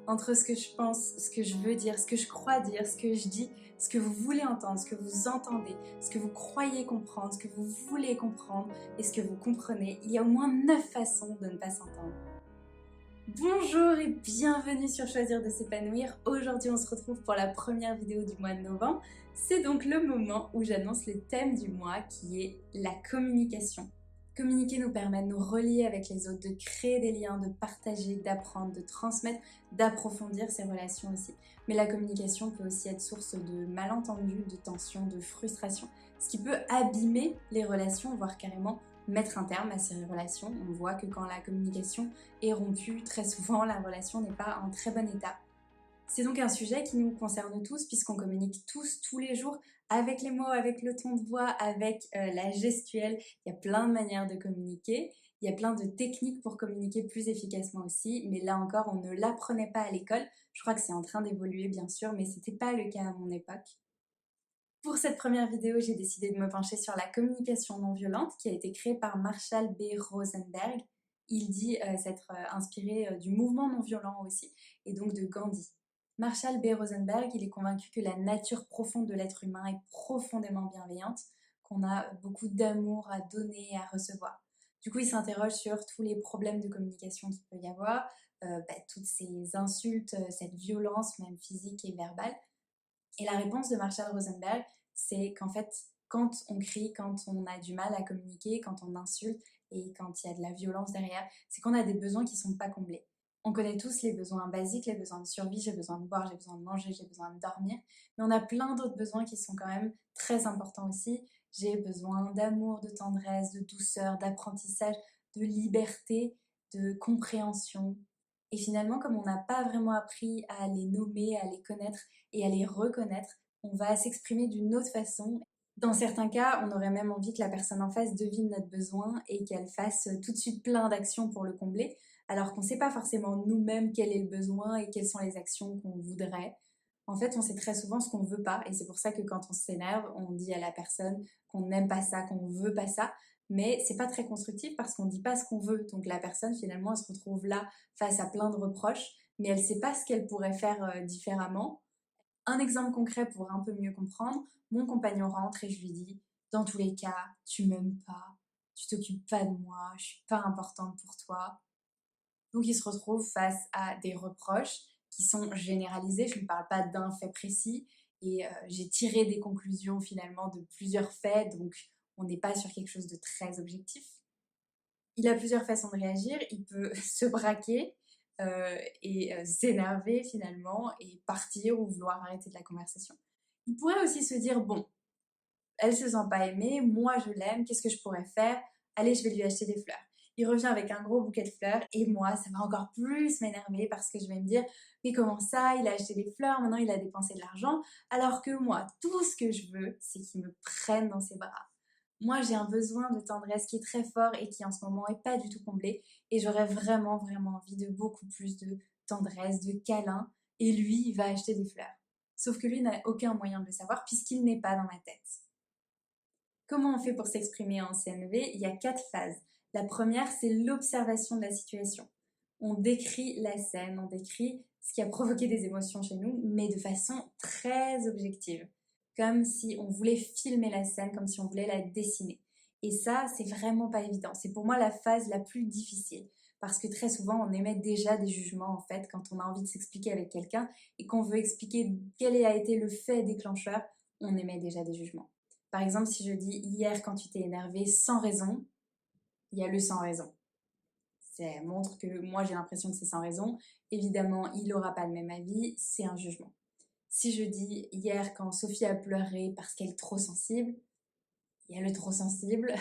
entre ce que je pense, ce que je veux dire, ce que je crois dire, ce que je dis, ce que vous voulez entendre, ce que vous entendez, ce que vous croyez comprendre, ce que vous voulez comprendre et ce que vous comprenez. Il y a au moins 9 façons de ne pas s'entendre. Bonjour et bienvenue sur Choisir de s'épanouir. Aujourd'hui, on se retrouve pour la première vidéo du mois de novembre. C'est donc le moment où j'annonce le thème du mois qui est la communication. Communiquer nous permet de nous relier avec les autres, de créer des liens, de partager, d'apprendre, de transmettre, d'approfondir ses relations aussi. Mais la communication peut aussi être source de malentendus, de tensions, de frustration, ce qui peut abîmer les relations, voire carrément mettre un terme à ces relations. On voit que quand la communication est rompue, très souvent la relation n'est pas en très bon état. C'est donc un sujet qui nous concerne tous puisqu'on communique tous les jours avec les mots, avec le ton de voix, avec la gestuelle. Il y a plein de manières de communiquer. Il y a plein de techniques pour communiquer plus efficacement aussi, mais là encore, on ne l'apprenait pas à l'école. Je crois que c'est en train d'évoluer bien sûr, mais c'était pas le cas à mon époque. Pour cette première vidéo, j'ai décidé de me pencher sur la communication non violente qui a été créée par Marshall B. Rosenberg. Il dit s'être inspiré du mouvement non violent aussi, et donc de Gandhi. Marshall B. Rosenberg, il est convaincu que la nature profonde de l'être humain est profondément bienveillante, qu'on a beaucoup d'amour à donner et à recevoir. Du coup, il s'interroge sur tous les problèmes de communication qu'il peut y avoir, toutes ces insultes, cette violence, même physique et verbale. Et la réponse de Marshall Rosenberg, c'est qu'en fait, quand on crie, quand on a du mal à communiquer, quand on insulte et quand il y a de la violence derrière, c'est qu'on a des besoins qui ne sont pas comblés. On connaît tous les besoins basiques, les besoins de survie, j'ai besoin de boire, j'ai besoin de manger, j'ai besoin de dormir, mais on a plein d'autres besoins qui sont quand même très importants aussi. J'ai besoin d'amour, de tendresse, de douceur, d'apprentissage, de liberté, de compréhension. Et finalement, comme on n'a pas vraiment appris à les nommer, à les connaître et à les reconnaître, on va s'exprimer d'une autre façon. Dans certains cas, on aurait même envie que la personne en face devine notre besoin et qu'elle fasse tout de suite plein d'actions pour le combler, alors qu'on ne sait pas forcément nous-mêmes quel est le besoin et quelles sont les actions qu'on voudrait. En fait, on sait très souvent ce qu'on ne veut pas, et c'est pour ça que quand on s'énerve, on dit à la personne qu'on n'aime pas ça, qu'on ne veut pas ça, mais c'est pas très constructif parce qu'on ne dit pas ce qu'on veut. Donc la personne, finalement, elle se retrouve là face à plein de reproches, mais elle ne sait pas ce qu'elle pourrait faire différemment. Un exemple concret pour un peu mieux comprendre, mon compagnon rentre et je lui dis dans tous les cas, tu m'aimes pas, tu t'occupes pas de moi, je suis pas importante pour toi. Donc il se retrouve face à des reproches qui sont généralisés, je ne parle pas d'un fait précis et j'ai tiré des conclusions finalement de plusieurs faits, donc on n'est pas sur quelque chose de très objectif. Il a plusieurs façons de réagir, il peut se braquer, et s'énerver finalement et partir ou vouloir arrêter de la conversation. Il pourrait aussi se dire, bon, elle se sent pas aimée, moi je l'aime, qu'est-ce que je pourrais faire? Allez, je vais lui acheter des fleurs. Il revient avec un gros bouquet de fleurs et moi, ça va encore plus m'énerver parce que je vais me dire, mais comment ça, il a acheté des fleurs, maintenant il a dépensé de l'argent, alors que moi, tout ce que je veux, c'est qu'il me prenne dans ses bras. Moi, j'ai un besoin de tendresse qui est très fort et qui en ce moment est pas du tout comblé. Et j'aurais vraiment envie de beaucoup plus de tendresse, de câlin. Et lui, il va acheter des fleurs. Sauf que lui n'a aucun moyen de le savoir puisqu'il n'est pas dans ma tête. Comment on fait pour s'exprimer en CNV? Il y a 4 phases. La première, c'est l'observation de la situation. On décrit la scène, on décrit ce qui a provoqué des émotions chez nous, mais de façon très objective. Comme si on voulait filmer la scène, comme si on voulait la dessiner. Et ça, c'est vraiment pas évident. C'est pour moi la phase la plus difficile. Parce que très souvent, on émet déjà des jugements, en fait, quand on a envie de s'expliquer avec quelqu'un et qu'on veut expliquer quel a été le fait déclencheur, on émet déjà des jugements. Par exemple, si je dis hier quand tu t'es énervé sans raison, il y a le sans raison. Ça montre que moi j'ai l'impression que c'est sans raison. Évidemment, il n'aura pas le même avis, c'est un jugement. Si je dis hier quand Sophie a pleuré parce qu'elle est trop sensible, il y a le trop sensible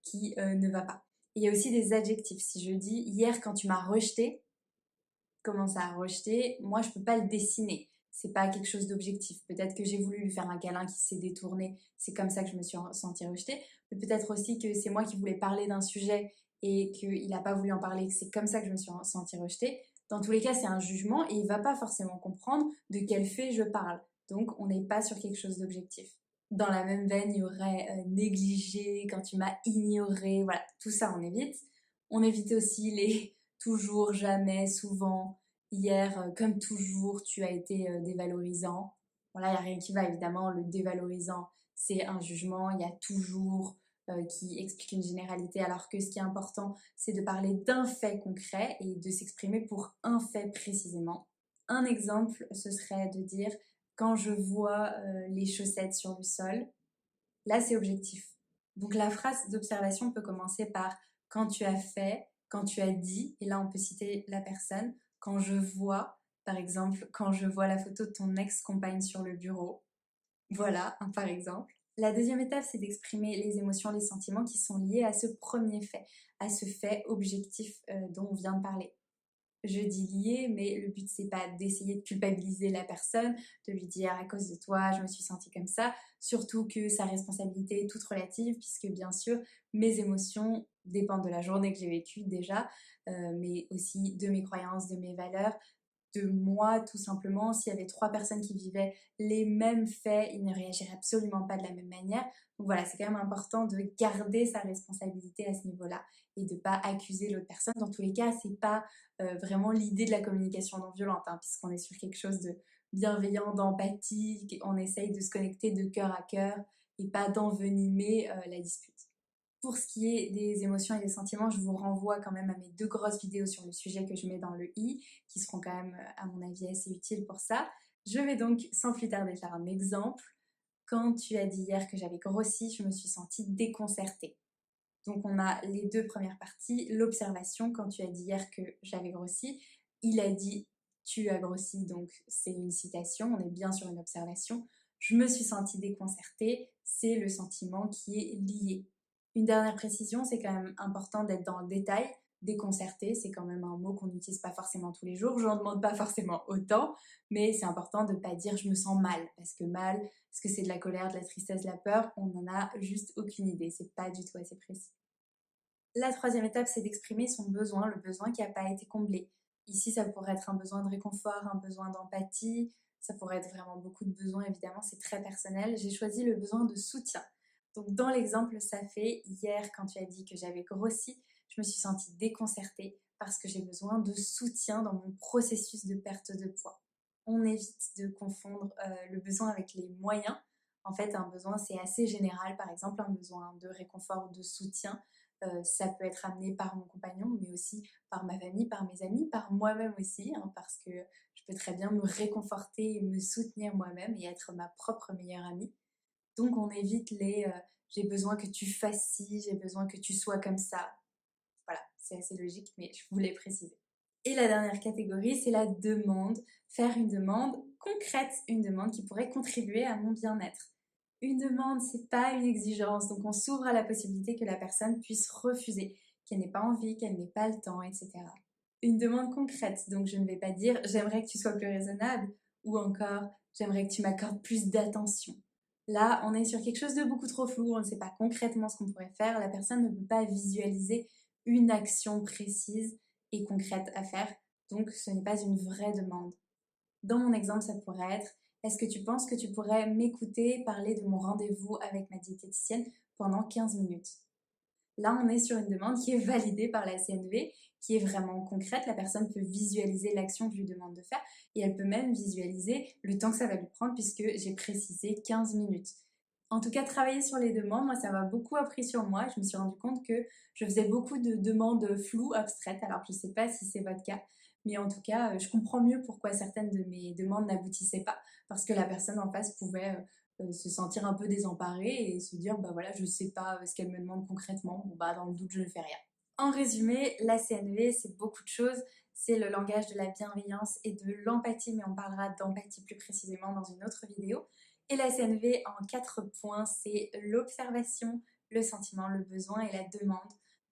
qui ne va pas. Et il y a aussi des adjectifs. Si je dis hier quand tu m'as rejeté, comment ça a rejeté, moi je peux pas le dessiner. C'est pas quelque chose d'objectif. Peut-être que j'ai voulu lui faire un câlin qui s'est détourné, c'est comme ça que je me suis sentie rejetée. Mais peut-être aussi que c'est moi qui voulais parler d'un sujet et qu'il n'a pas voulu en parler, que c'est comme ça que je me suis sentie rejetée. Dans tous les cas, c'est un jugement et il va pas forcément comprendre de quel fait je parle. Donc on n'est pas sur quelque chose d'objectif. Dans la même veine, il y aurait négligé, quand tu m'as ignoré, voilà, tout ça on évite. On évite aussi les toujours, jamais, souvent. hier, comme toujours, tu as été dévalorisant. Bon là, il n'y a rien qui va, évidemment, le dévalorisant, c'est un jugement, il y a toujours qui explique une généralité, alors que ce qui est important, c'est de parler d'un fait concret et de s'exprimer pour un fait précisément. Un exemple, ce serait de dire quand je vois les chaussettes sur le sol, là c'est objectif. Donc la phrase d'observation peut commencer par quand tu as fait, quand tu as dit, et là on peut citer la personne, quand je vois, par exemple, quand je vois la photo de ton ex-compagne sur le bureau. Voilà, par exemple. La deuxième étape, c'est d'exprimer les émotions, les sentiments qui sont liés à ce premier fait, à ce fait objectif dont on vient de parler. Je dis lié, mais le but c'est pas d'essayer de culpabiliser la personne, de lui dire à cause de toi je me suis sentie comme ça, surtout que sa responsabilité est toute relative puisque bien sûr mes émotions dépendent de la journée que j'ai vécue déjà, mais aussi de mes croyances, de mes valeurs, de moi tout simplement. S'il y avait trois personnes qui vivaient les mêmes faits, ils ne réagiraient absolument pas de la même manière. Donc voilà, c'est quand même important de garder sa responsabilité à ce niveau-là et de pas accuser l'autre personne. Dans tous les cas, c'est pas vraiment l'idée de la communication non violente, hein, puisqu'on est sur quelque chose de bienveillant, d'empathie, on essaye de se connecter de cœur à cœur et pas d'envenimer la dispute. Pour ce qui est des émotions et des sentiments, je vous renvoie quand même à mes deux grosses vidéos sur le sujet que je mets dans le i, qui seront quand même, à mon avis, assez utiles pour ça. Je vais donc sans plus tarder faire un exemple. Quand tu as dit hier que j'avais grossi, je me suis sentie déconcertée. Donc on a les deux premières parties. L'observation, quand tu as dit hier que j'avais grossi, il a dit tu as grossi, donc c'est une citation, on est bien sur une observation. Je me suis sentie déconcertée, c'est le sentiment qui est lié. Une dernière précision, c'est quand même important d'être dans le détail. Déconcerté, c'est quand même un mot qu'on n'utilise pas forcément tous les jours. J'en demande pas forcément autant, mais c'est important de ne pas dire je me sens mal, parce que mal, est-ce que c'est de la colère, de la tristesse, de la peur? On n'en a juste aucune idée, c'est pas du tout assez précis. La troisième étape, c'est d'exprimer son besoin, le besoin qui n'a pas été comblé. Ici, ça pourrait être un besoin de réconfort, un besoin d'empathie, ça pourrait être vraiment beaucoup de besoins, évidemment, c'est très personnel. J'ai choisi le besoin de soutien. Donc dans l'exemple, ça fait hier, quand tu as dit que j'avais grossi, je me suis sentie déconcertée parce que j'ai besoin de soutien dans mon processus de perte de poids. On évite de confondre le besoin avec les moyens. En fait, un besoin, c'est assez général. Par exemple, un besoin de réconfort, de soutien, ça peut être amené par mon compagnon, mais aussi par ma famille, par mes amis, par moi-même aussi, hein, parce que je peux très bien me réconforter et me soutenir moi-même et être ma propre meilleure amie. Donc on évite les j'ai besoin que tu fasses ci, j'ai besoin que tu sois comme ça. Voilà, c'est assez logique, mais je voulais préciser. Et la dernière catégorie, c'est la demande. Faire une demande concrète, une demande qui pourrait contribuer à mon bien-être. Une demande, c'est pas une exigence, donc on s'ouvre à la possibilité que la personne puisse refuser, qu'elle n'ait pas envie, qu'elle n'ait pas le temps, etc. Une demande concrète, donc je ne vais pas dire j'aimerais que tu sois plus raisonnable ou encore j'aimerais que tu m'accordes plus d'attention. Là, on est sur quelque chose de beaucoup trop flou, on ne sait pas concrètement ce qu'on pourrait faire, la personne ne peut pas visualiser une action précise et concrète à faire, donc ce n'est pas une vraie demande. Dans mon exemple, ça pourrait être est-ce que tu penses que tu pourrais m'écouter parler de mon rendez-vous avec ma diététicienne pendant 15 minutes? Là, on est sur une demande qui est validée par la CNV, qui est vraiment concrète. La personne peut visualiser l'action que je lui demande de faire et elle peut même visualiser le temps que ça va lui prendre puisque j'ai précisé 15 minutes. En tout cas, travailler sur les demandes, moi, ça m'a beaucoup appris sur moi. Je me suis rendu compte que je faisais beaucoup de demandes floues, abstraites. Alors, je ne sais pas si c'est votre cas, mais en tout cas, je comprends mieux pourquoi certaines de mes demandes n'aboutissaient pas, parce que la personne en face pouvait se sentir un peu désemparée et se dire, bah voilà, je ne sais pas ce qu'elle me demande concrètement. Bon, bah, dans le doute, je ne fais rien. En résumé, la CNV, c'est beaucoup de choses. C'est le langage de la bienveillance et de l'empathie, mais on parlera d'empathie plus précisément dans une autre vidéo. Et la CNV en 4 points, c'est l'observation, le sentiment, le besoin et la demande.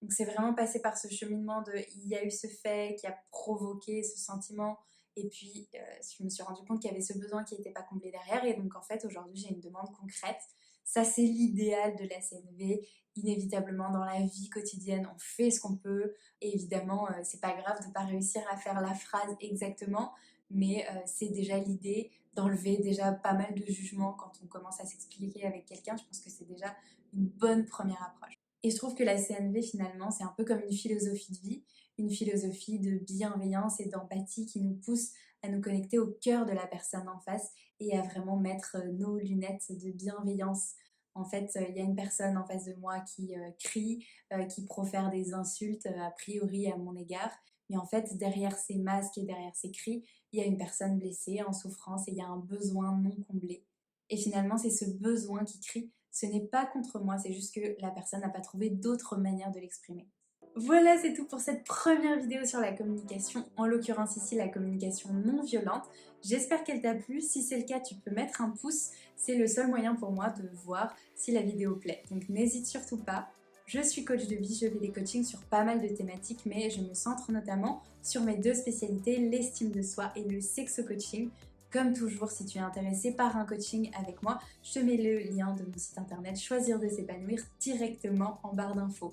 Donc c'est vraiment passé par ce cheminement de il y a eu ce fait qui a provoqué ce sentiment et puis je me suis rendu compte qu'il y avait ce besoin qui n'était pas comblé derrière et donc en fait aujourd'hui j'ai une demande concrète. Ça c'est l'idéal de la CNV. Inévitablement dans la vie quotidienne on fait ce qu'on peut et évidemment c'est pas grave de pas réussir à faire la phrase exactement mais c'est déjà l'idée d'enlever déjà pas mal de jugements quand on commence à s'expliquer avec quelqu'un. Je pense que c'est déjà une bonne première approche. Et je trouve que la CNV finalement c'est un peu comme une philosophie de bienveillance et d'empathie qui nous pousse à nous connecter au cœur de la personne en face et à vraiment mettre nos lunettes de bienveillance. En fait, il y a une personne en face de moi qui crie, qui profère des insultes a priori à mon égard, mais en fait derrière ces masques et derrière ces cris, il y a une personne blessée, en souffrance et il y a un besoin non comblé. Et finalement, c'est ce besoin qui crie. Ce n'est pas contre moi, c'est juste que la personne n'a pas trouvé d'autre manière de l'exprimer. Voilà, c'est tout pour cette première vidéo sur la communication, en l'occurrence ici la communication non violente. J'espère qu'elle t'a plu, si c'est le cas tu peux mettre un pouce, c'est le seul moyen pour moi de voir si la vidéo plaît. Donc n'hésite surtout pas, je suis coach de vie, je fais des coachings sur pas mal de thématiques, mais je me centre notamment sur mes deux spécialités, l'estime de soi et le sexo-coaching. Comme toujours, si tu es intéressé par un coaching avec moi, je te mets le lien de mon site internet Choisir de s'épanouir directement en barre d'infos.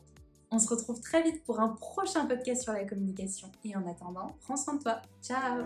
On se retrouve très vite pour un prochain podcast sur la communication et en attendant, prends soin de toi. Ciao!